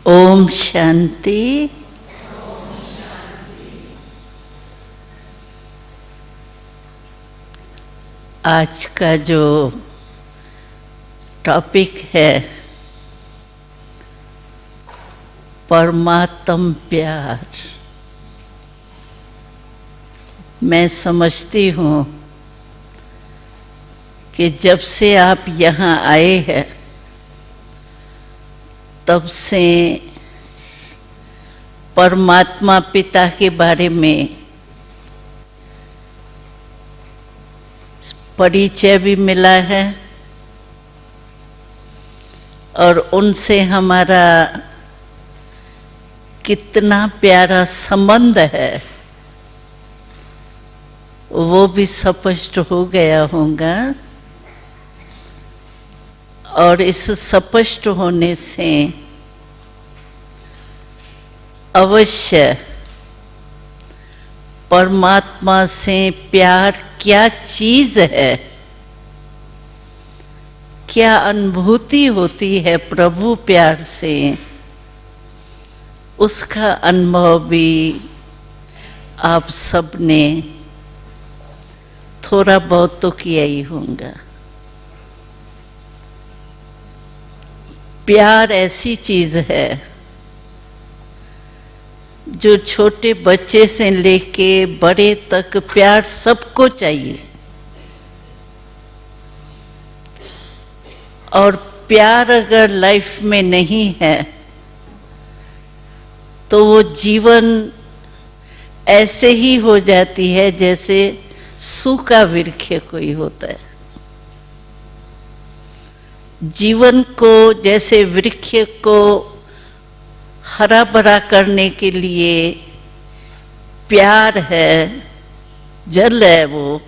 ओम शांति। आज का जो टॉपिक है परमात्म प्यार। मैं समझती हूँ कि जब से आप यहाँ आए हैं तब से परमात्मा पिता के बारे में परिचय भी मिला है और उनसे हमारा कितना प्यारा संबंध है वो भी स्पष्ट हो गया होगा। और इस स्पष्ट होने से अवश्य परमात्मा से प्यार क्या चीज है, क्या अनुभूति होती है प्रभु प्यार से, उसका अनुभव भी आप सबने थोड़ा बहुत तो किया ही होगा। प्यार ऐसी चीज है जो छोटे बच्चे से लेके बड़े तक प्यार सबको चाहिए। और प्यार अगर लाइफ में नहीं है तो वो जीवन ऐसे ही हो जाती है जैसे सूखा वृक्ष कोई होता है। जीवन को जैसे वृक्ष को हरा भरा करने के लिए प्यार है, जल है, वो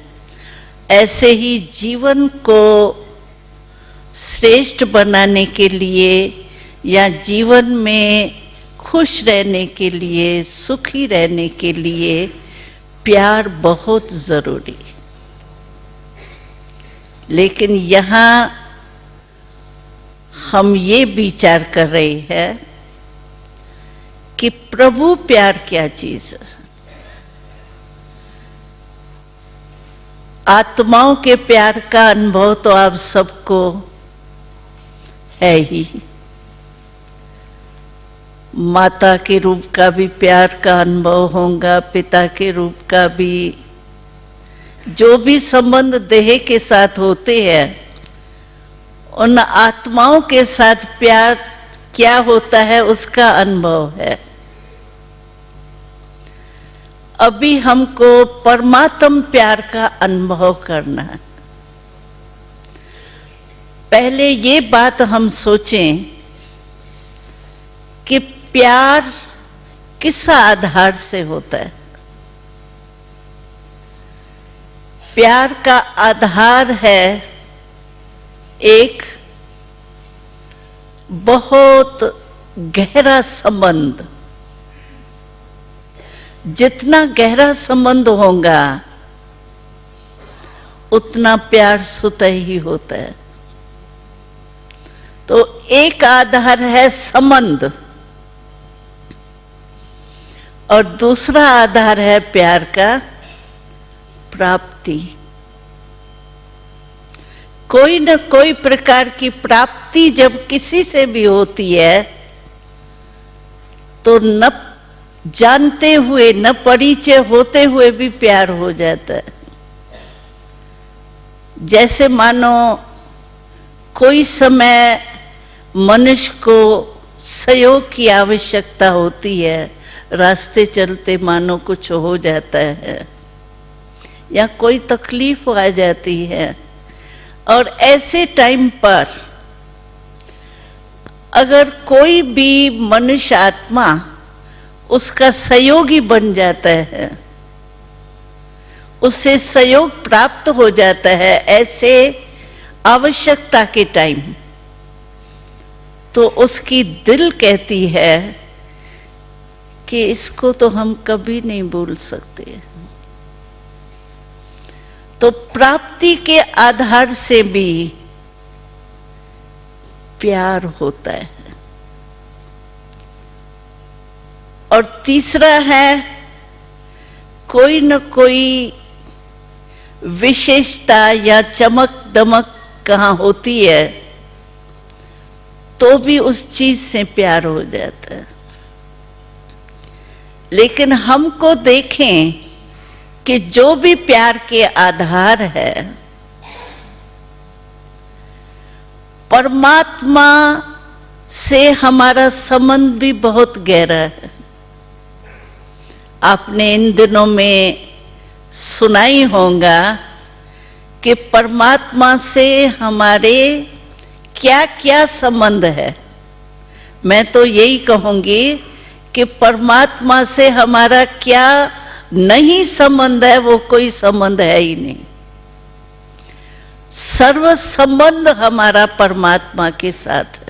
ऐसे ही जीवन को श्रेष्ठ बनाने के लिए या जीवन में खुश रहने के लिए, सुखी रहने के लिए प्यार बहुत जरूरी। लेकिन यहाँ हम ये विचार कर रहे हैं कि प्रभु प्यार क्या चीज है। आत्माओं के प्यार का अनुभव तो आप सबको है ही। माता के रूप का भी प्यार का अनुभव होगा, पिता के रूप का भी। जो भी संबंध देह के साथ होते हैं उन आत्माओं के साथ प्यार क्या होता है उसका अनुभव है। अभी हमको परमात्म प्यार का अनुभव करना है। पहले ये बात हम सोचें कि प्यार किस आधार से होता है। प्यार का आधार है एक बहुत गहरा संबंध। जितना गहरा संबंध होगा उतना प्यार स्वतः ही होता है। तो एक आधार है संबंध और दूसरा आधार है प्यार का प्राप्ति। कोई न कोई प्रकार की प्राप्ति जब किसी से भी होती है तो न जानते हुए न परिचय होते हुए भी प्यार हो जाता है। जैसे मानो कोई समय मनुष्य को सहयोग की आवश्यकता होती है, रास्ते चलते मानो कुछ हो जाता है या कोई तकलीफ आ जाती है और ऐसे टाइम पर अगर कोई भी मनुष्य आत्मा उसका सहयोगी बन जाता है, उससे सहयोग प्राप्त हो जाता है ऐसे आवश्यकता के टाइम, तो उसकी दिल कहती है कि इसको तो हम कभी नहीं भूल सकते। तो प्राप्ति के आधार से भी प्यार होता है। और तीसरा है कोई न कोई विशेषता या चमक दमक कहाँ होती है तो भी उस चीज से प्यार हो जाता है। लेकिन हमको देखें कि जो भी प्यार के आधार है परमात्मा से हमारा संबंध भी बहुत गहरा है। आपने इन दिनों में सुना ही होगा कि परमात्मा से हमारे क्या क्या संबंध है। मैं तो यही कहूंगी कि परमात्मा से हमारा क्या नहीं संबंध है, वो कोई संबंध है ही नहीं। सर्व संबंध हमारा परमात्मा के साथ है।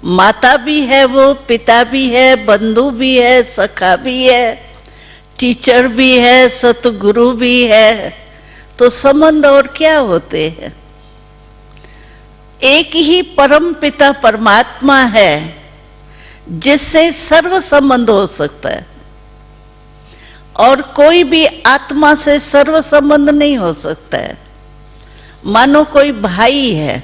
माता भी है, वो पिता भी है, बंधु भी है, सखा भी है, टीचर भी है, सतगुरु भी है। तो संबंध और क्या होते हैं? एक ही परम पिता परमात्मा है जिससे सर्व संबंध हो सकता है और कोई भी आत्मा से सर्व संबंध नहीं हो सकता है। मानो कोई भाई है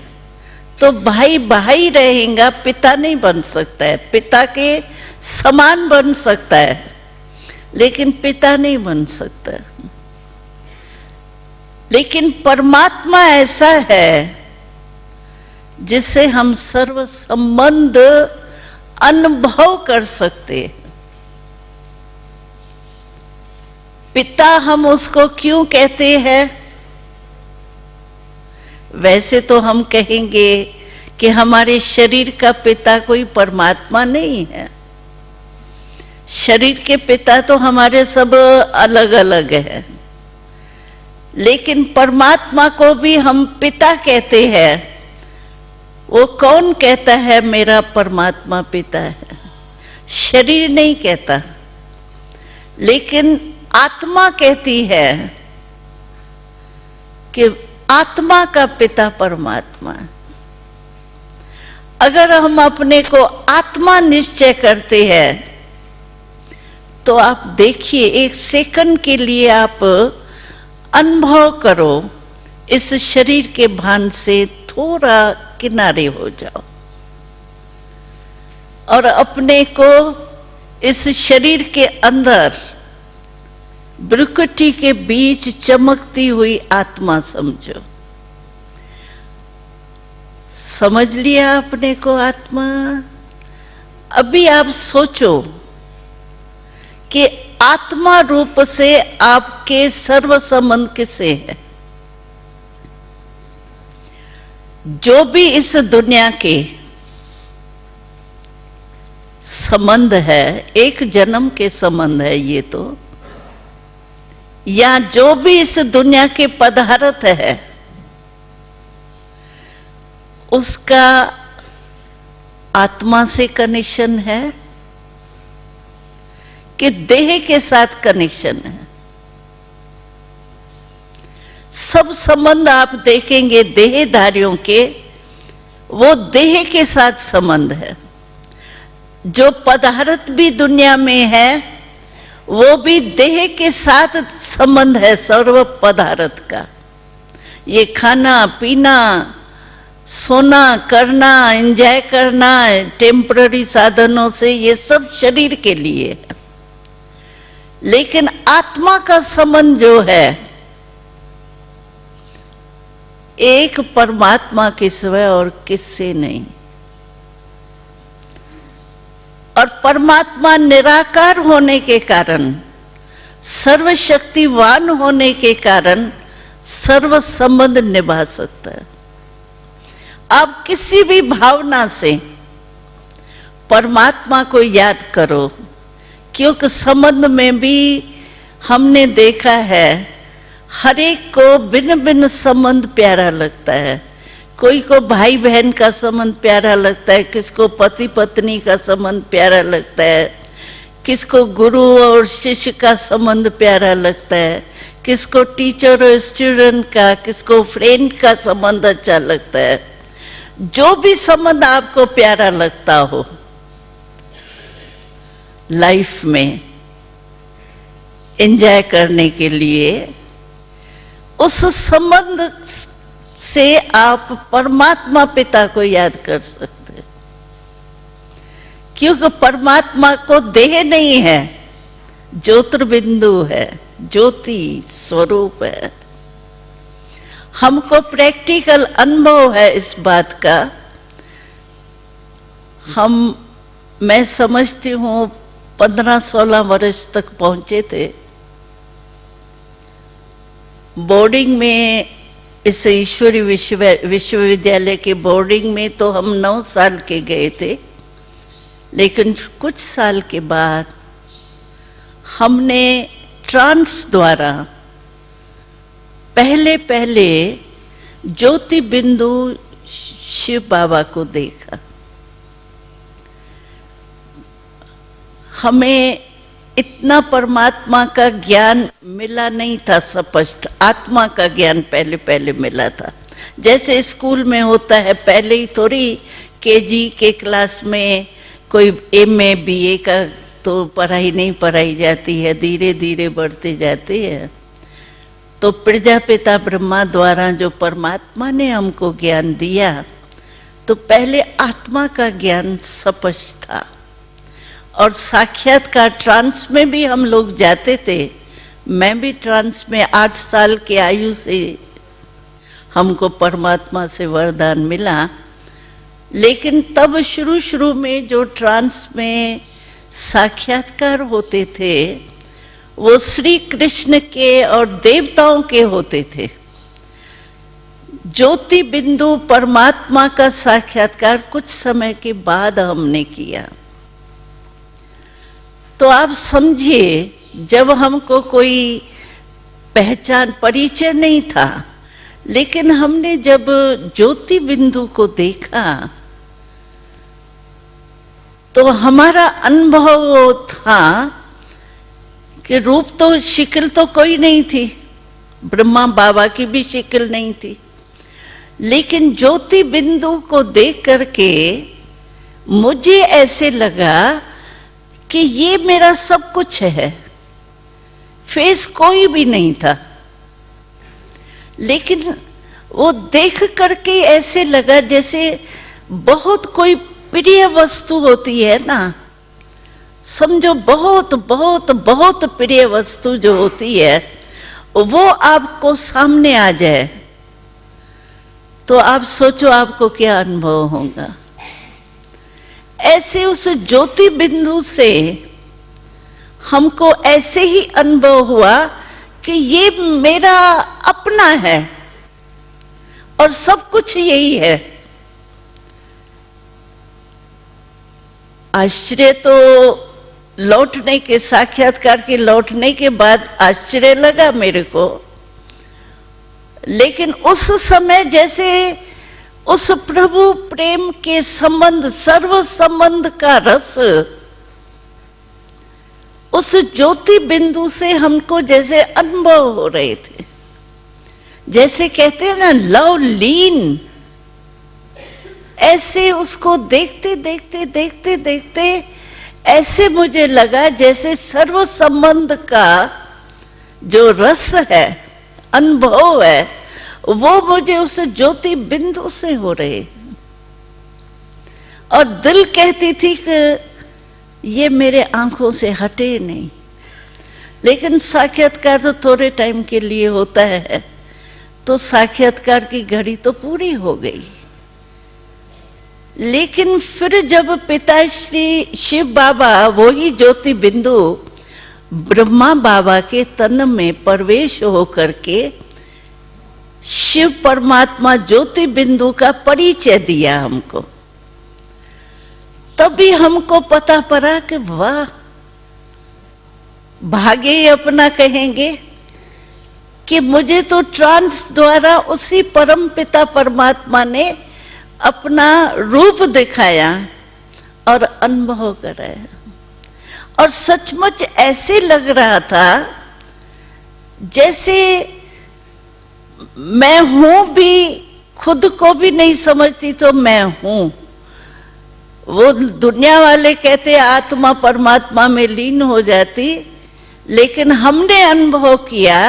तो भाई भाई रहेगा, पिता नहीं बन सकता है। पिता के समान बन सकता है लेकिन पिता नहीं बन सकता। लेकिन परमात्मा ऐसा है जिससे हम सर्व संबंध अनुभव कर सकते हैं। पिता हम उसको क्यों कहते हैं? वैसे तो हम कहेंगे कि हमारे शरीर का पिता कोई परमात्मा नहीं है। शरीर के पिता तो हमारे सब अलग अलग है, लेकिन परमात्मा को भी हम पिता कहते हैं। वो कौन कहता है मेरा परमात्मा पिता है? शरीर नहीं कहता, लेकिन आत्मा कहती है कि आत्मा का पिता परमात्मा है। अगर हम अपने को आत्मा निश्चय करते हैं तो आप देखिए, एक सेकंड के लिए आप अनुभव करो, इस शरीर के भान से थोड़ा किनारे हो जाओ और अपने को इस शरीर के अंदर भ्रुकुटी के बीच चमकती हुई आत्मा समझो। समझ लिया अपने को आत्मा? अभी आप सोचो कि आत्मा रूप से आपके सर्व संबंध किससे है? जो भी इस दुनिया के संबंध है, एक जन्म के संबंध है ये तो, या जो भी इस दुनिया के पदार्थ है उसका आत्मा से कनेक्शन है कि देह के साथ कनेक्शन है? सब संबंध आप देखेंगे देहधारियों के, वो देह के साथ संबंध है। जो पदार्थ भी दुनिया में है वो भी देह के साथ संबंध है, सर्व पदार्थ का। ये खाना पीना, सोना, करना, एंजॉय करना, टेम्पररी साधनों से, ये सब शरीर के लिए है। लेकिन आत्मा का संबंध जो है एक परमात्मा के सिवाय और किससे नहीं। और परमात्मा निराकार होने के कारण, सर्वशक्तिवान होने के कारण सर्व संबंध निभा सकता है। आप किसी भी भावना से परमात्मा को याद करो, क्योंकि संबंध में भी हमने देखा है हर एक को भिन्न भिन्न संबंध प्यारा लगता है। कोई को भाई बहन का संबंध प्यारा लगता है, किसको पति पत्नी का संबंध प्यारा लगता है, किसको गुरु और शिष्य का संबंध प्यारा लगता है, किसको टीचर और स्टूडेंट का, किसको फ्रेंड का संबंध अच्छा लगता है। जो भी संबंध आपको प्यारा लगता हो, लाइफ में एंजॉय करने के लिए, उस संबंध से आप परमात्मा पिता को याद कर सकते हैं। क्योंकि परमात्मा को देह नहीं है, ज्योतिर्बिंदु है, ज्योति स्वरूप है। हमको प्रैक्टिकल अनुभव है इस बात का। मैं समझती हूँ 15-16 वर्ष तक पहुंचे थे बोर्डिंग में, इस ईश्वरी विश्वविद्यालय के बोर्डिंग में। तो हम 9 साल के गए थे, लेकिन कुछ साल के बाद हमने ट्रांस द्वारा पहले ज्योति बिंदु शिव बाबा को देखा। हमें इतना परमात्मा का ज्ञान मिला नहीं था स्पष्ट, आत्मा का ज्ञान पहले मिला था। जैसे स्कूल में होता है, पहले ही थोड़ी केजी के क्लास में कोई MA BA का तो पढ़ाई नहीं पढ़ाई जाती है, धीरे धीरे बढ़ते जाती है। तो प्रजापिता ब्रह्मा द्वारा जो परमात्मा ने हमको ज्ञान दिया, तो पहले आत्मा का ज्ञान स्पष्ट था। और साक्षात्कार ट्रांस में भी हम लोग जाते थे। मैं भी ट्रांस में 8 साल की आयु से हमको परमात्मा से वरदान मिला। लेकिन तब शुरू में जो ट्रांस में साक्षात्कार होते थे, वो श्री कृष्ण के और देवताओं के होते थे। ज्योति बिंदु परमात्मा का साक्षात्कार कुछ समय के बाद हमने किया। तो आप समझिए, जब हमको कोई पहचान परिचय नहीं था, लेकिन हमने जब ज्योति बिंदु को देखा तो हमारा अनुभव था कि रूप तो शिकल तो कोई नहीं थी, ब्रह्मा बाबा की भी शिकल नहीं थी, लेकिन ज्योति बिंदु को देख करके मुझे ऐसे लगा कि ये मेरा सब कुछ है। फेस कोई भी नहीं था, लेकिन वो देख करके ऐसे लगा जैसे बहुत कोई प्रिय वस्तु होती है ना, समझो बहुत बहुत बहुत प्रिय वस्तु जो होती है, वो आपको सामने आ जाए तो आप सोचो आपको क्या अनुभव होगा। ऐसे उस ज्योति बिंदु से हमको ऐसे ही अनुभव हुआ कि ये मेरा अपना है और सब कुछ यही है। आश्चर्य तो लौटने के, साक्षात्कार के लौटने के बाद आश्चर्य लगा मेरे को, लेकिन उस समय जैसे उस प्रभु प्रेम के संबंध, सर्व संबंध का रस उस ज्योति बिंदु से हमको जैसे अनुभव हो रहे थे। जैसे कहते हैं ना लव लीन, ऐसे उसको देखते देखते देखते देखते ऐसे मुझे लगा जैसे सर्व संबंध का जो रस है, अनुभव है, वो मुझे उस ज्योति बिंदु से हो रहे। और दिल कहती थी कि ये मेरे आंखों से हटे नहीं। लेकिन साक्षात्कार तो थोड़े टाइम के लिए होता है, तो साक्षात्कार की घड़ी तो पूरी हो गई। लेकिन फिर जब पिताश्री शिव बाबा वही ज्योति बिंदु ब्रह्मा बाबा के तन में प्रवेश होकर के शिव परमात्मा ज्योति बिंदु का परिचय दिया हमको, तभी हमको पता पड़ा कि वाह, भाग्य ही अपना कहेंगे कि मुझे तो ट्रांस द्वारा उसी परम पिता परमात्मा ने अपना रूप दिखाया और अनुभव कराया। और सचमुच ऐसे लग रहा था जैसे मैं हूं भी, खुद को भी नहीं समझती तो मैं हूं। वो दुनिया वाले कहते आत्मा परमात्मा में लीन हो जाती, लेकिन हमने अनुभव किया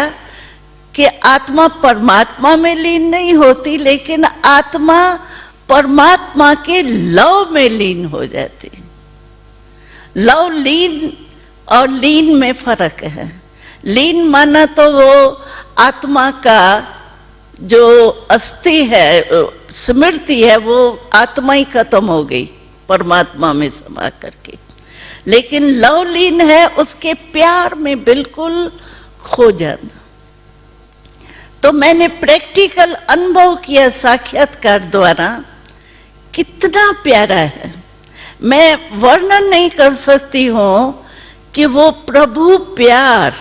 कि आत्मा परमात्मा में लीन नहीं होती, लेकिन आत्मा परमात्मा के लव में लीन हो जाती। लव लीन और लीन में फर्क है। लीन माना तो वो आत्मा का जो अस्थि है, स्मृति है, वो आत्मा ही खत्म हो गई परमात्मा में समा करके। लेकिन लव लीन है उसके प्यार में बिल्कुल खो जाना। तो मैंने प्रैक्टिकल अनुभव किया साक्षात्कार द्वारा, कितना प्यारा है। मैं वर्णन नहीं कर सकती हूं कि वो प्रभु प्यार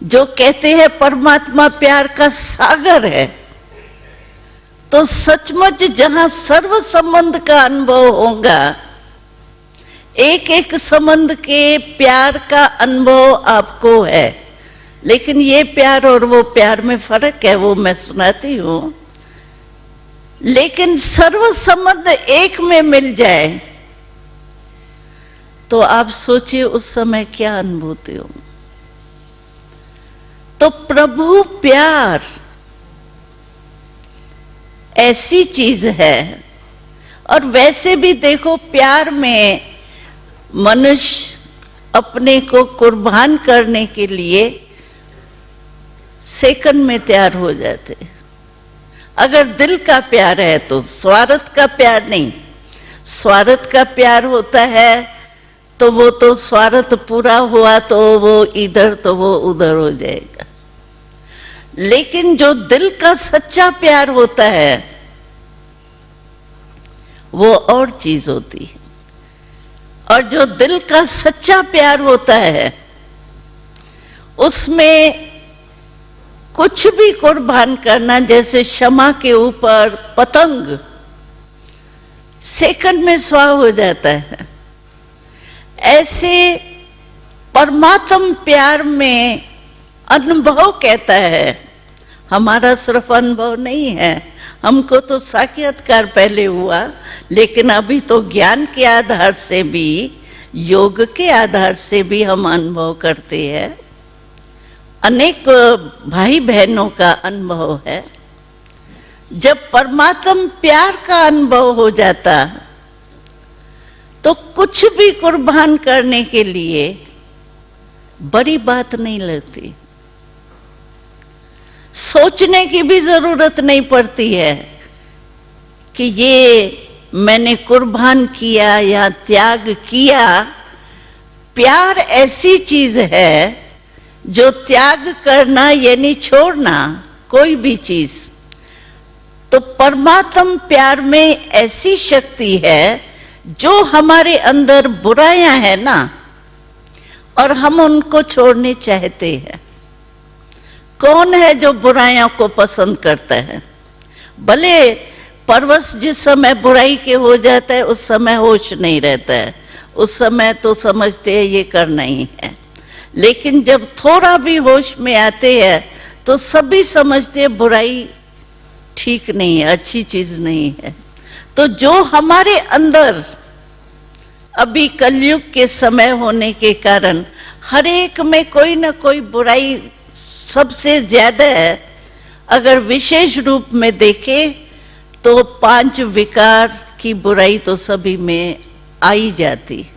जो कहते हैं परमात्मा प्यार का सागर है, तो सचमुच जहां सर्व संबंध का अनुभव होगा, एक एक संबंध के प्यार का अनुभव आपको है। लेकिन ये प्यार और वो प्यार में फर्क है, वो मैं सुनाती हूं। लेकिन सर्व संबंध एक में मिल जाए तो आप सोचिए उस समय क्या अनुभूति हो। तो प्रभु प्यार ऐसी चीज है। और वैसे भी देखो, प्यार में मनुष्य अपने को कुर्बान करने के लिए सेकंड में तैयार हो जाते। अगर दिल का प्यार है तो, स्वार्थ का प्यार नहीं। स्वार्थ का प्यार होता है तो वो तो स्वार्थ पूरा हुआ तो वो इधर तो वो उधर हो जाएगा। लेकिन जो दिल का सच्चा प्यार होता है वो और चीज होती है। और जो दिल का सच्चा प्यार होता है उसमें कुछ भी कुर्बान करना, जैसे क्षमा के ऊपर पतंग सेकंड में स्वाह हो जाता है, ऐसे परमात्म प्यार में अनुभव कहता है। हमारा सिर्फ अनुभव नहीं है, हमको तो साक्षात्कार पहले हुआ, लेकिन अभी तो ज्ञान के आधार से भी, योग के आधार से भी हम अनुभव करते हैं। अनेक भाई बहनों का अनुभव है। जब परमात्म प्यार का अनुभव हो जाता तो कुछ भी कुर्बान करने के लिए बड़ी बात नहीं लगती। सोचने की भी जरूरत नहीं पड़ती है कि ये मैंने कुर्बान किया या त्याग किया। प्यार ऐसी चीज है जो त्याग करना यानी छोड़ना कोई भी चीज। तो परमात्म प्यार में ऐसी शक्ति है जो हमारे अंदर बुराइयां हैं ना, और हम उनको छोड़ने चाहते हैं। कौन है जो बुराइयों को पसंद करता है? भले परवश जिस समय बुराई के हो जाता है उस समय होश नहीं रहता है, उस समय तो समझते हैं ये करना ही है। लेकिन जब थोड़ा भी होश में आते हैं तो सभी समझते हैं बुराई ठीक नहीं है, अच्छी चीज नहीं है। तो जो हमारे अंदर अभी कलयुग के समय होने के कारण हर एक में कोई ना कोई बुराई सबसे ज्यादा है। अगर विशेष रूप में देखे तो 5 विकार की बुराई तो सभी में आई जाती है।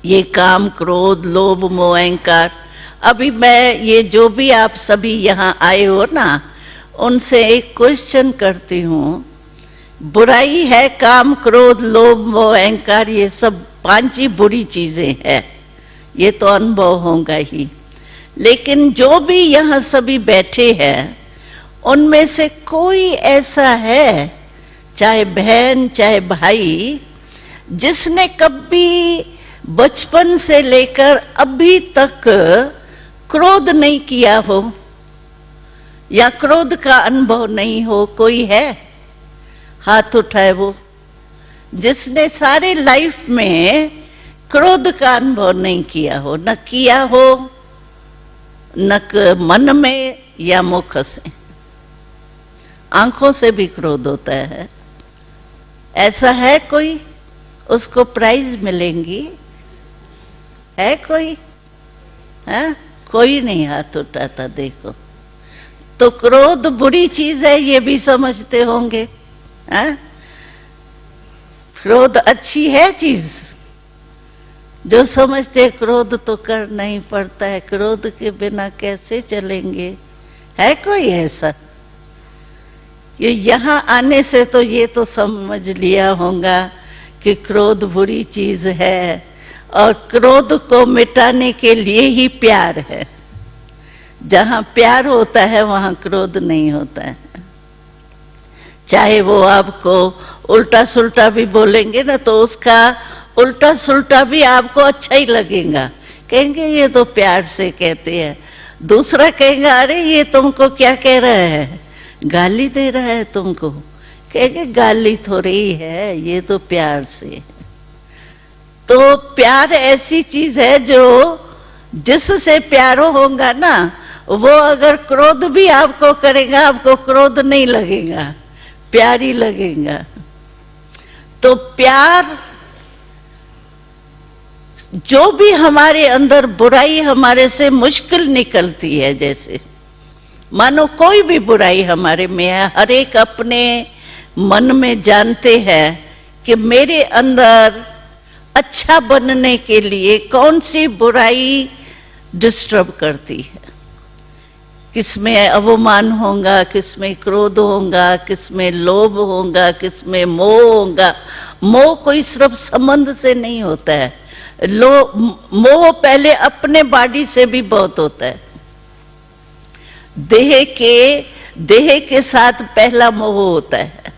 ये काम, क्रोध, लोभ, मोह, अहंकार। अभी मैं ये जो भी आप सभी यहाँ आए हो ना, उनसे एक क्वेश्चन करती हूँ। बुराई है काम, क्रोध, लोभ, मोह, अहंकार, ये सब 5 ही बुरी चीजें हैं, ये तो अनुभव होगा ही। लेकिन जो भी यहाँ सभी बैठे हैं उनमें से कोई ऐसा है, चाहे बहन चाहे भाई, जिसने कभी बचपन से लेकर अभी तक क्रोध नहीं किया हो या क्रोध का अनुभव नहीं हो? कोई है? हाथ उठाए वो जिसने सारे लाइफ में क्रोध का अनुभव नहीं किया हो, न किया हो, न मन में या मुख से। आंखों से भी क्रोध होता है, ऐसा है कोई? उसको प्राइज मिलेंगी? है कोई? है? कोई नहीं हाथ उठाता। देखो, तो क्रोध बुरी चीज है ये भी समझते होंगे। है? क्रोध अच्छी है चीज? जो समझते क्रोध तो करना ही पड़ता है, क्रोध के बिना कैसे चलेंगे? है कोई ऐसा? ये यहाँ आने से तो ये तो समझ लिया होगा कि क्रोध बुरी चीज है, और क्रोध को मिटाने के लिए ही प्यार है। जहाँ प्यार होता है वहाँ क्रोध नहीं होता है। चाहे वो आपको उल्टा सुल्टा भी बोलेंगे ना, तो उसका उल्टा सुल्टा भी आपको अच्छा ही लगेगा। कहेंगे ये तो प्यार से कहते हैं। दूसरा कहेगा अरे ये तुमको क्या कह रहा है, गाली दे रहा है तुमको। कहेंगे गाली थोड़ी है, ये तो प्यार से। तो प्यार ऐसी चीज है जो जिससे प्यार होगा ना, वो अगर क्रोध भी आपको करेगा, आपको क्रोध नहीं लगेगा, प्यार ही लगेगा। तो प्यार, जो भी हमारे अंदर बुराई हमारे से मुश्किल निकलती है, जैसे मानो कोई भी बुराई हमारे में है, हर एक अपने मन में जानते हैं कि मेरे अंदर अच्छा बनने के लिए कौन सी बुराई डिस्टर्ब करती है। किसमें अवमान होगा, किसमें क्रोध होगा, किसमें लोभ होगा, किसमें मोह होगा। मोह कोई सिर्फ संबंध से नहीं होता है, मोह पहले अपने बॉडी से भी बहुत होता है। देह के साथ पहला मोह होता है,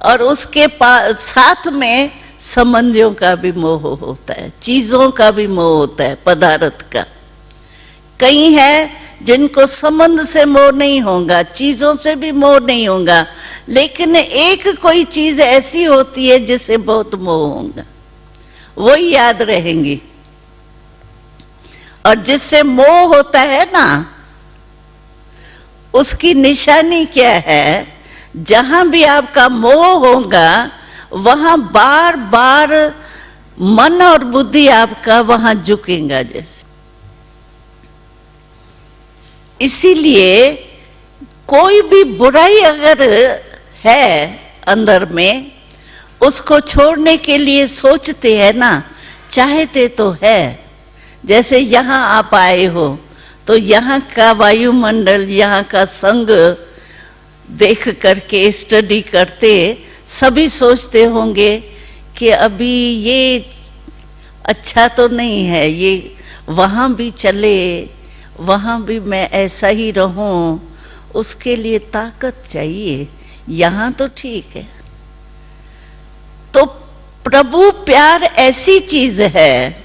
और उसके साथ में संबंधियों का भी मोह होता है, चीजों का भी मोह होता है, पदार्थ का। कई है जिनको संबंध से मोह नहीं होगा, चीजों से भी मोह नहीं होगा, लेकिन एक कोई चीज ऐसी होती है जिससे बहुत मोह होगा, वही याद रहेंगी। और जिससे मोह होता है ना, उसकी निशानी क्या है? जहां भी आपका मोह होगा वहां बार बार मन और बुद्धि आपका वहां झुकेगा जैसे। इसीलिए कोई भी बुराई अगर है अंदर में, उसको छोड़ने के लिए सोचते हैं ना, चाहते तो है। जैसे यहाँ आप आए हो तो यहाँ का वायुमंडल, यहाँ का संग देख करके स्टडी करते सभी सोचते होंगे कि अभी ये अच्छा तो नहीं है, ये वहाँ भी चले, वहाँ भी मैं ऐसा ही रहूं, उसके लिए ताकत चाहिए, यहाँ तो ठीक है। तो प्रभु प्यार ऐसी चीज है,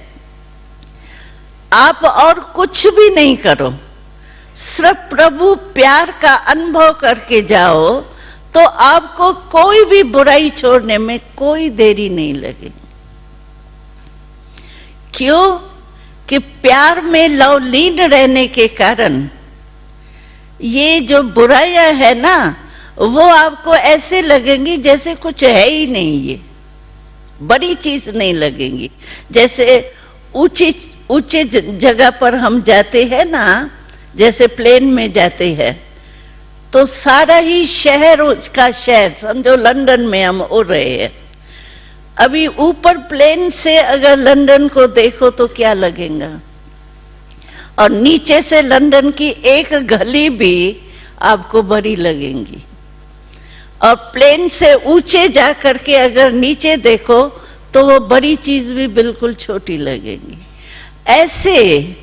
आप और कुछ भी नहीं करो, सिर्फ प्रभु प्यार का अनुभव करके जाओ, तो आपको कोई भी बुराई छोड़ने में कोई देरी नहीं लगेगी। क्यों? कि प्यार में लवलीन रहने के कारण ये जो बुराइयां है ना, वो आपको ऐसे लगेंगी जैसे कुछ है ही नहीं, ये बड़ी चीज नहीं लगेंगी। जैसे ऊंचे जगह पर हम जाते हैं ना, जैसे प्लेन में जाते हैं, तो सारा ही शहर का शहर, समझो लंदन में हम उड़ रहे हैं, अभी ऊपर प्लेन से अगर लंदन को देखो तो क्या लगेगा, और नीचे से लंदन की एक गली भी आपको बड़ी लगेंगी, और प्लेन से ऊंचे जा करके अगर नीचे देखो तो वो बड़ी चीज भी बिल्कुल छोटी लगेगी। ऐसे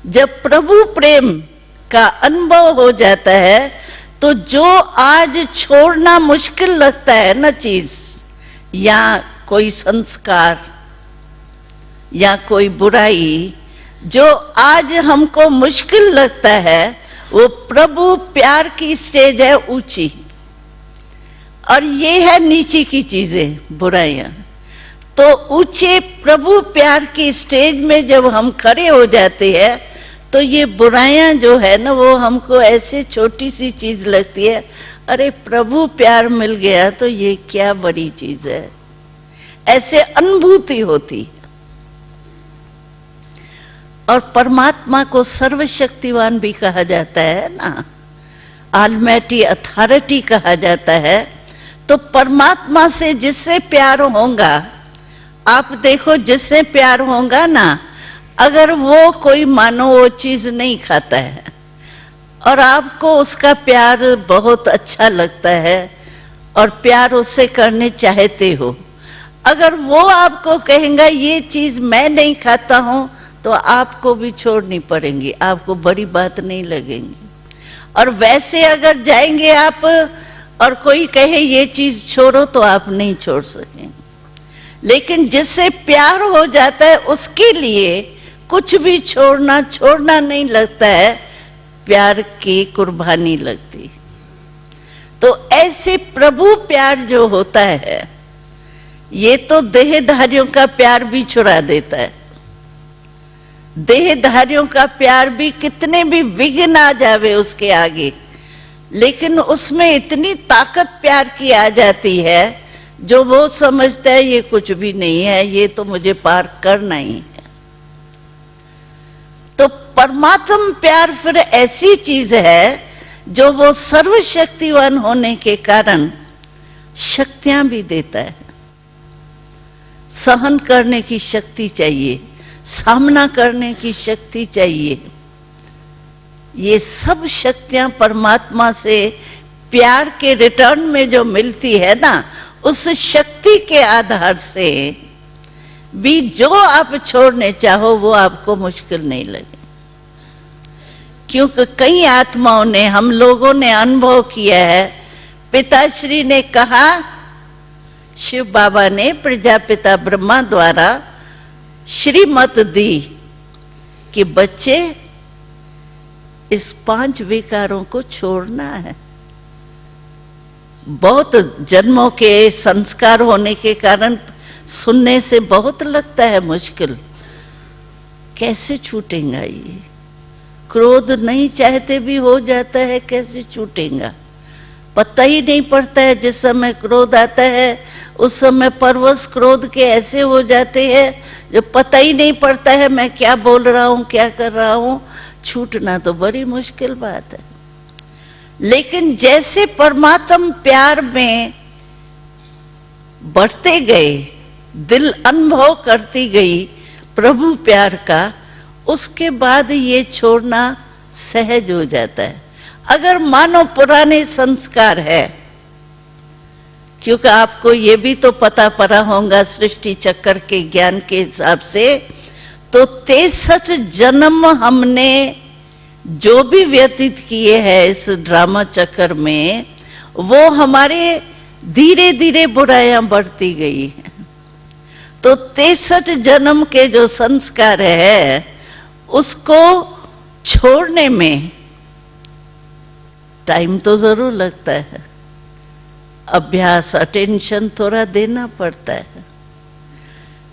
जब प्रभु प्रेम का अनुभव हो जाता है, तो जो आज छोड़ना मुश्किल लगता है ना चीज, या कोई संस्कार या कोई बुराई, जो आज हमको मुश्किल लगता है, वो प्रभु प्यार की स्टेज है ऊंची, और ये है नीचे की चीजें बुराइयां। तो ऊंचे प्रभु प्यार की स्टेज में जब हम खड़े हो जाते हैं, तो ये बुराइयां जो है ना, वो हमको ऐसे छोटी सी चीज लगती है, अरे प्रभु प्यार मिल गया तो ये क्या बड़ी चीज है, ऐसे अनुभूति होती। और परमात्मा को सर्वशक्तिवान भी कहा जाता है ना, ऑलमाइटी अथॉरिटी कहा जाता है। तो परमात्मा से जिससे प्यार होगा, आप देखो जिससे प्यार होगा ना, अगर वो कोई मानो वो चीज नहीं खाता है और आपको उसका प्यार बहुत अच्छा लगता है और प्यार उससे करने चाहते हो, अगर वो आपको कहेगा ये चीज मैं नहीं खाता हूं, तो आपको भी छोड़नी पड़ेगी, आपको बड़ी बात नहीं लगेगी। और वैसे अगर जाएंगे आप और कोई कहे ये चीज छोड़ो, तो आप नहीं छोड़ सकेंगे। लेकिन जिससे प्यार हो जाता है उसके लिए कुछ भी छोड़ना नहीं लगता है, प्यार की कुर्बानी लगती। तो ऐसे प्रभु प्यार जो होता है, ये तो देहधारियों का प्यार भी छुड़ा देता है। देहधारियों का प्यार भी कितने भी विघ्न आ जावे उसके आगे, लेकिन उसमें इतनी ताकत प्यार की आ जाती है जो वो समझता है ये कुछ भी नहीं है, ये तो मुझे पार करना ही है। तो परमात्म प्यार फिर ऐसी चीज है जो वो सर्वशक्तिवान होने के कारण शक्तियां भी देता है। सहन करने की शक्ति चाहिए, सामना करने की शक्ति चाहिए। ये सब शक्तियां परमात्मा से प्यार के रिटर्न में जो मिलती है ना, उस शक्ति के आधार से भी जो आप छोड़ने चाहो वो आपको मुश्किल नहीं लगे। क्योंकि कई आत्माओं ने, हम लोगों ने अनुभव किया है। पिताश्री ने कहा, शिव बाबा ने प्रजापिता ब्रह्मा द्वारा श्रीमत दी कि बच्चे इस 5 विकारों को छोड़ना है। बहुत जन्मों के संस्कार होने के कारण सुनने से बहुत लगता है मुश्किल, कैसे छूटेगा ये? क्रोध नहीं चाहते भी हो जाता है, कैसे छूटेगा? पता ही नहीं पड़ता है। जिस समय क्रोध आता है उस समय परवश क्रोध के ऐसे हो जाते हैं जो पता ही नहीं पड़ता है मैं क्या बोल रहा हूं, क्या कर रहा हूं। छूटना तो बड़ी मुश्किल बात है। लेकिन जैसे परमात्म प्यार में बढ़ते गए, दिल अनुभव करती गई प्रभु प्यार का, उसके बाद ये छोड़ना सहज हो जाता है। अगर मानो पुराने संस्कार है, क्योंकि आपको ये भी तो पता पड़ा होगा सृष्टि चक्र के ज्ञान के हिसाब से, तो 63 जन्म हमने जो भी व्यतीत किए हैं इस ड्रामा चक्र में, वो हमारे धीरे धीरे बुराइयां बढ़ती गई हैं। तो 63 जन्म के जो संस्कार है उसको छोड़ने में टाइम तो जरूर लगता है, अभ्यास, अटेंशन थोड़ा देना पड़ता है।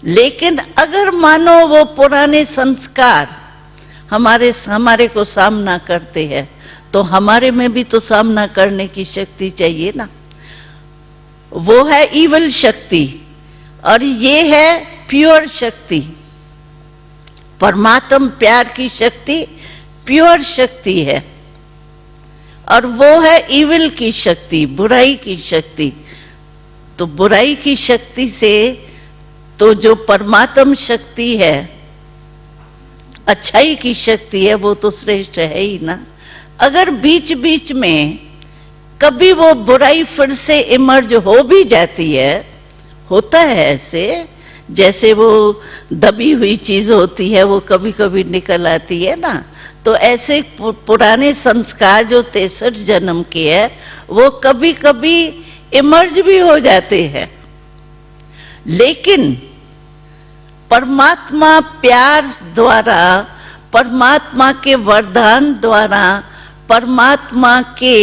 लेकिन अगर मानो वो पुराने संस्कार हमारे को सामना करते हैं, तो हमारे में भी तो सामना करने की शक्ति चाहिए ना। वो है ईवल शक्ति और ये है प्योर शक्ति। परमात्म प्यार की शक्ति प्योर शक्ति है और वो है ईविल की शक्ति, बुराई की शक्ति। तो बुराई की शक्ति से तो जो परमात्म शक्ति है, अच्छाई की शक्ति है, वो तो श्रेष्ठ है ही ना। अगर बीच बीच में कभी वो बुराई फिर से इमर्ज हो भी जाती है, होता है ऐसे, जैसे वो दबी हुई चीज होती है वो कभी कभी निकल आती है ना, तो ऐसे पुराने संस्कार जो 63 जन्म के है वो कभी कभी इमर्ज भी हो जाते हैं। लेकिन परमात्मा प्यार द्वारा, परमात्मा के वरदान द्वारा, परमात्मा के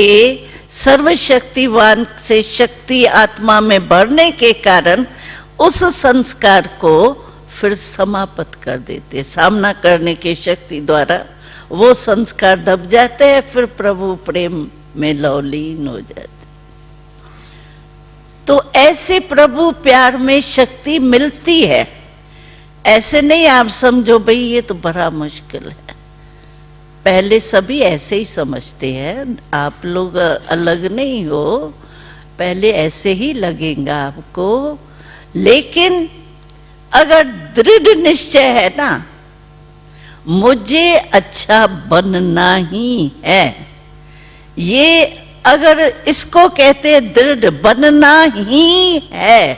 सर्वशक्तिवान से शक्ति आत्मा में बढ़ने के कारण उस संस्कार को फिर समाप्त कर देते, सामना करने की शक्ति द्वारा वो संस्कार दब जाते हैं, फिर प्रभु प्रेम में लवलीन हो जाते। तो ऐसे प्रभु प्यार में शक्ति मिलती है। ऐसे नहीं आप समझो भाई ये तो बड़ा मुश्किल है। पहले सभी ऐसे ही समझते हैं, आप लोग अलग नहीं हो, पहले ऐसे ही लगेगा आपको। लेकिन अगर दृढ़ निश्चय है ना, मुझे अच्छा बनना ही है, ये अगर इसको कहते हैं दृढ़ बनना ही है।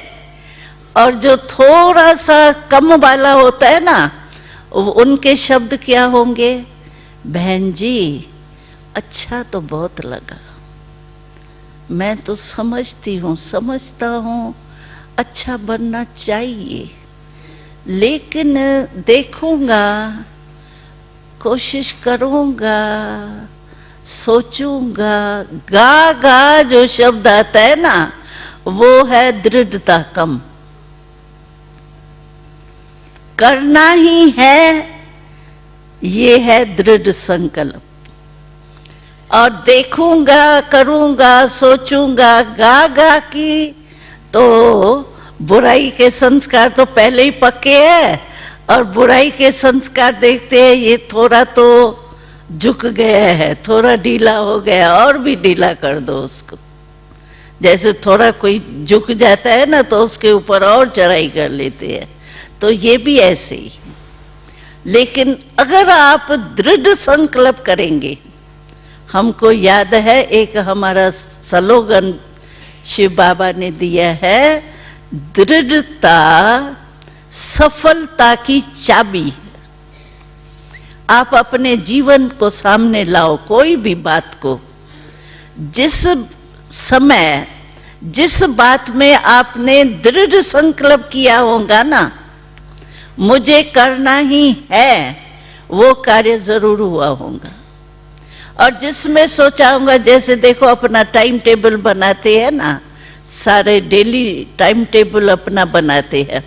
और जो थोड़ा सा कम वाला होता है ना, उनके शब्द क्या होंगे? बहन जी अच्छा तो बहुत लगा, मैं तो समझती हूँ, समझता हूँ अच्छा बनना चाहिए, लेकिन देखूंगा, कोशिश करूंगा, सोचूंगा। गा गा जो शब्द आता है ना, वो है दृढ़ता कम। करना ही है, ये है दृढ़ संकल्प। और देखूंगा, करूंगा, सोचूंगा, गा गा की तो बुराई के संस्कार तो पहले ही पक्के हैं, और बुराई के संस्कार देखते हैं ये थोड़ा तो झुक गया है, थोड़ा ढीला हो गया, और भी ढीला कर दो उसको। जैसे थोड़ा कोई झुक जाता है ना, तो उसके ऊपर और चढ़ाई कर लेते हैं। तो ये भी ऐसे ही। लेकिन अगर आप दृढ़ संकल्प करेंगे, हमको याद है एक हमारा स्लोगन शिव बाबा ने दिया है, दृढ़ता सफलता की चाबी है। आप अपने जीवन को सामने लाओ, कोई भी बात को, जिस समय जिस बात में आपने दृढ़ संकल्प किया होगा ना, मुझे करना ही है, वो कार्य जरूर हुआ होगा। और जिसमें सोचा होगा, जैसे देखो अपना टाइम टेबल बनाते हैं ना, सारे डेली टाइम टेबल अपना बनाते हैं,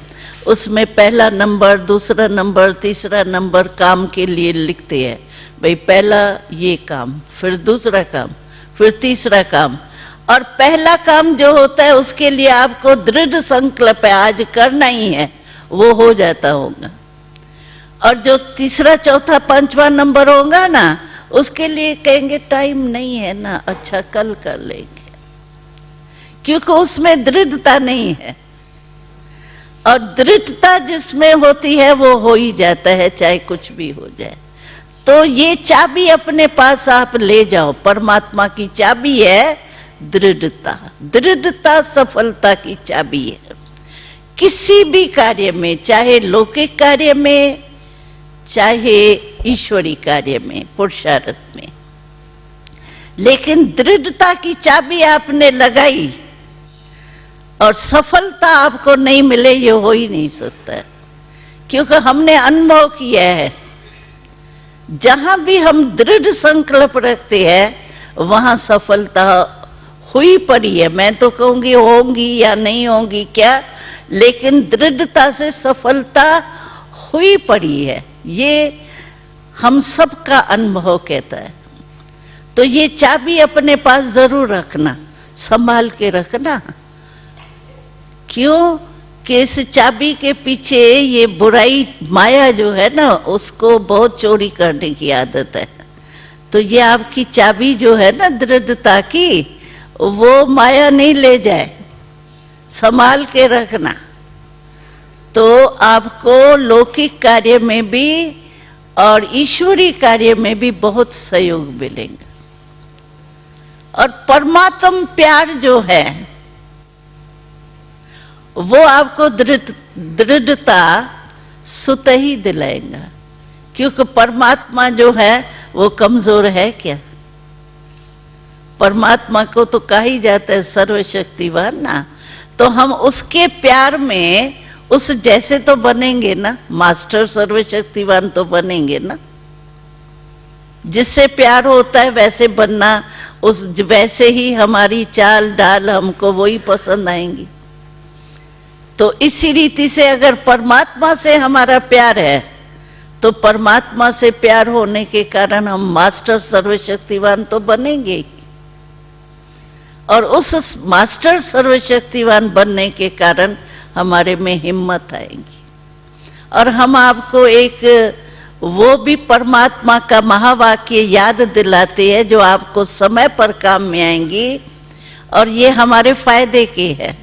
उसमें पहला नंबर, दूसरा नंबर, तीसरा नंबर काम के लिए लिखते हैं। भाई पहला ये काम, फिर दूसरा काम, फिर तीसरा काम। और पहला काम जो होता है उसके लिए आपको दृढ़ संकल्प है, आज करना ही है, वो हो जाता होगा। और जो तीसरा, चौथा, पांचवा नंबर होगा ना, उसके लिए कहेंगे टाइम नहीं है ना, अच्छा कल कर लेंगे, क्योंकि उसमें दृढ़ता नहीं है। और दृढ़ता जिसमें होती है वो हो ही जाता है, चाहे कुछ भी हो जाए। तो ये चाबी अपने पास आप ले जाओ, परमात्मा की चाबी है दृढ़ता। दृढ़ता सफलता की चाबी है, किसी भी कार्य में, चाहे लौकिक कार्य में, चाहे ईश्वरी कार्य में, पुरुषार्थ में। लेकिन दृढ़ता की चाबी आपने लगाई और सफलता आपको नहीं मिले, ये हो ही नहीं सकता है। क्योंकि हमने अनुभव किया है, जहां भी हम दृढ़ संकल्प रखते हैं वहां सफलता हुई पड़ी है। मैं तो कहूंगी होंगी या नहीं होंगी क्या, लेकिन दृढ़ता से सफलता हुई पड़ी है, ये हम सबका अनुभव कहता है। तो ये चाबी अपने पास जरूर रखना, संभाल के रखना। क्यों कि इस चाबी के पीछे ये बुराई माया जो है ना, उसको बहुत चोरी करने की आदत है। तो ये आपकी चाबी जो है ना दृढ़ता की, वो माया नहीं ले जाए, संभाल के रखना। तो आपको लौकिक कार्य में भी और ईश्वरी कार्य में भी बहुत सहयोग मिलेगा। और परमात्म प्यार जो है वो आपको दृढ़ता सुत ही दिलाएगा। क्योंकि परमात्मा जो है वो कमजोर है क्या? परमात्मा को तो कहा ही जाता है सर्वशक्तिवान ना। तो हम उसके प्यार में उस जैसे तो बनेंगे ना, मास्टर सर्वशक्तिवान तो बनेंगे ना। जिससे प्यार होता है वैसे बनना, उस वैसे ही हमारी चाल डाल हमको वही पसंद आएंगी। तो इसी रीति से अगर परमात्मा से हमारा प्यार है तो परमात्मा से प्यार होने के कारण हम मास्टर सर्वशक्तिवान तो बनेंगे। और उस मास्टर सर्वशक्तिवान बनने के कारण हमारे में हिम्मत आएगी और हम आपको एक वो भी परमात्मा का महावाक्य याद दिलाते हैं जो आपको समय पर काम में आएंगी और ये हमारे फायदे की है।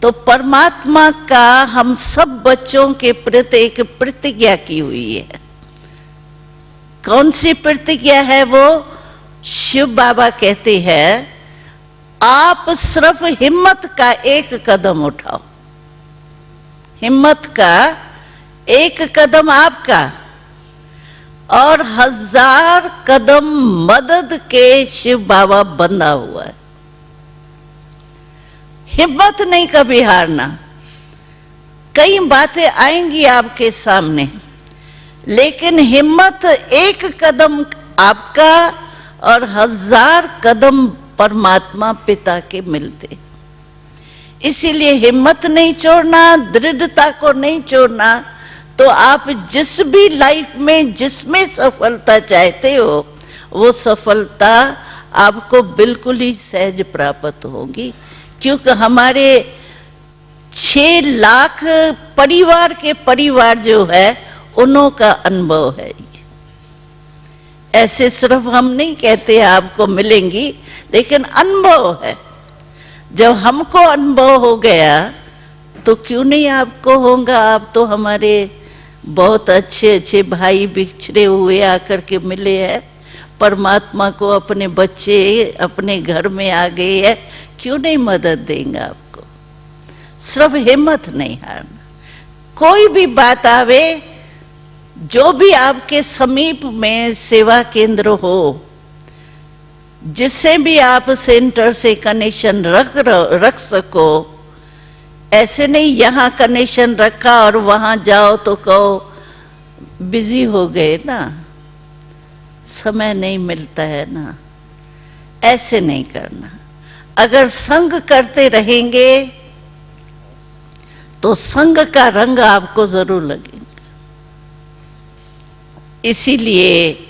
तो परमात्मा का हम सब बच्चों के प्रति एक प्रतिज्ञा की हुई है। कौन सी प्रतिज्ञा है वो? शिव बाबा कहते हैं आप सिर्फ हिम्मत का एक कदम उठाओ, हिम्मत का एक कदम आपका और 1000 कदम मदद के शिव बाबा बंधा हुआ है। हिम्मत नहीं कभी हारना। कई बातें आएंगी आपके सामने, लेकिन हिम्मत एक कदम आपका और 1000 कदम परमात्मा पिता के मिलते। इसीलिए हिम्मत नहीं छोड़ना, दृढ़ता को नहीं छोड़ना। तो आप जिस भी लाइफ में जिसमें सफलता चाहते हो वो सफलता आपको बिल्कुल ही सहज प्राप्त होगी, क्योंकि हमारे 6 लाख परिवार के परिवार जो है उन्हों का अनुभव है। ऐसे सिर्फ हम नहीं कहते आपको मिलेंगी, लेकिन अनुभव है। जब हमको अनुभव हो गया तो क्यों नहीं आपको होगा। आप तो हमारे बहुत अच्छे अच्छे भाई बिछड़े हुए आकर के मिले हैं, परमात्मा को अपने बच्चे अपने घर में आ गए हैं, क्यों नहीं मदद देंगे आपको। सिर्फ हिम्मत नहीं हारना। कोई भी बात आवे, जो भी आपके समीप में सेवा केंद्र हो, जिससे भी आप सेंटर से कनेक्शन रख सको। ऐसे नहीं यहाँ कनेक्शन रखा और वहां जाओ तो कहो बिजी हो गए ना, समय नहीं मिलता है ना। ऐसे नहीं करना। अगर संग करते रहेंगे तो संग का रंग आपको जरूर लगेगा। इसीलिए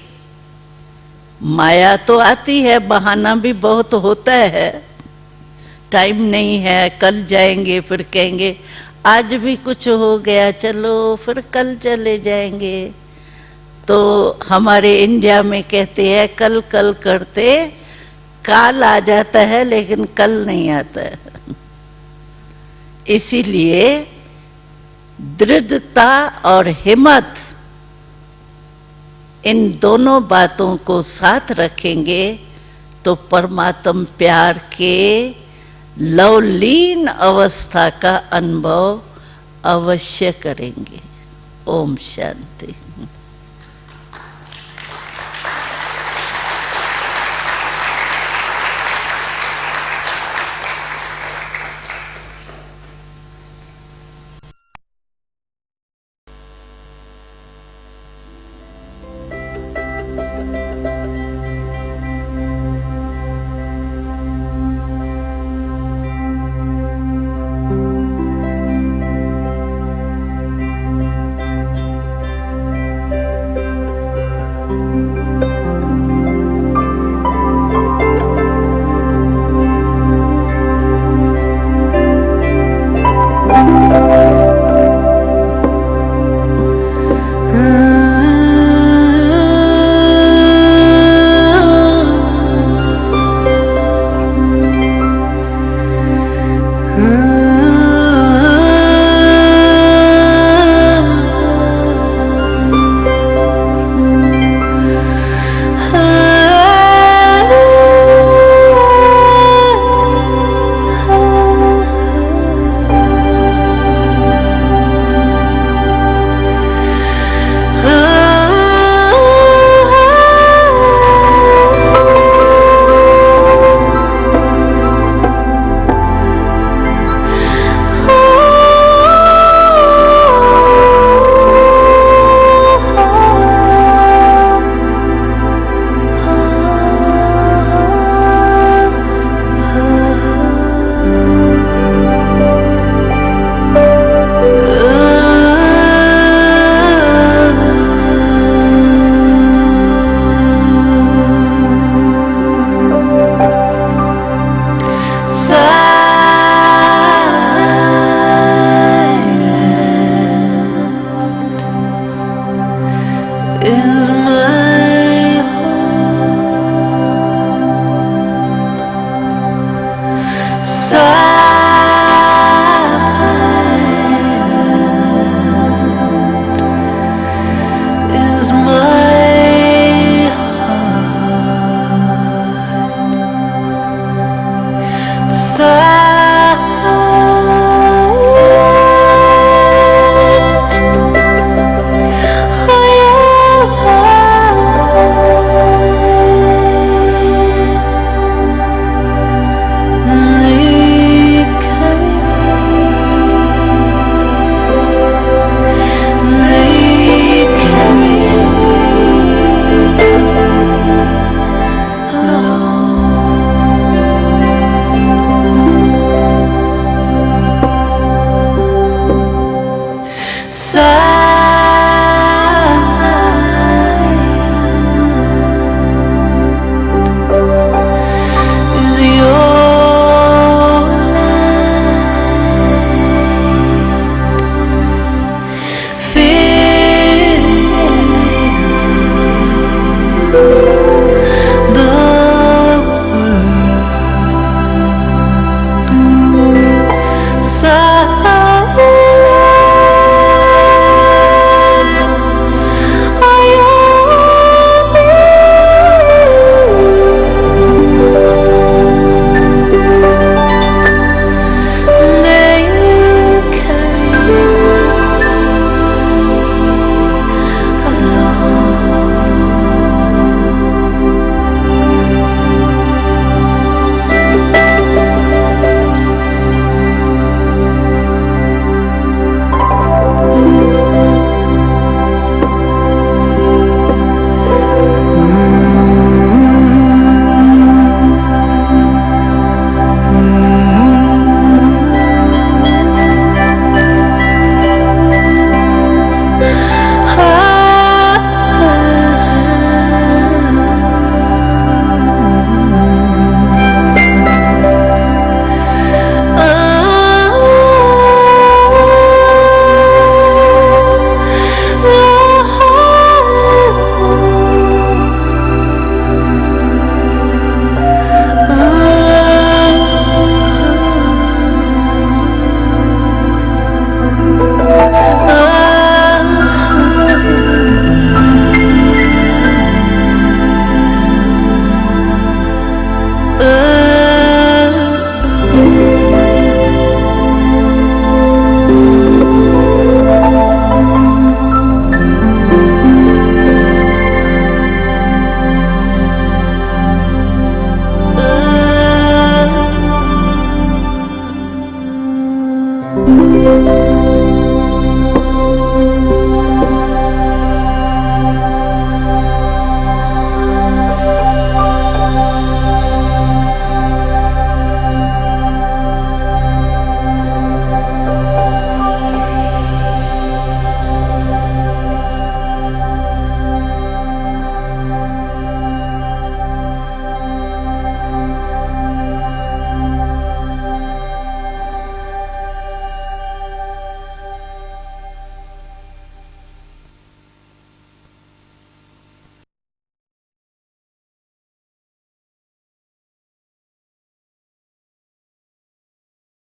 माया तो आती है, बहाना भी बहुत होता है। टाइम नहीं है, कल जाएंगे, फिर कहेंगे आज भी कुछ हो गया, चलो फिर कल चले जाएंगे। तो हमारे इंडिया में कहते हैं कल कल करते काल आ जाता है, लेकिन कल नहीं आता है। इसीलिए दृढ़ता और हिम्मत, इन दोनों बातों को साथ रखेंगे तो परमात्म प्यार के लवलीन अवस्था का अनुभव अवश्य करेंगे। ओम शांति। in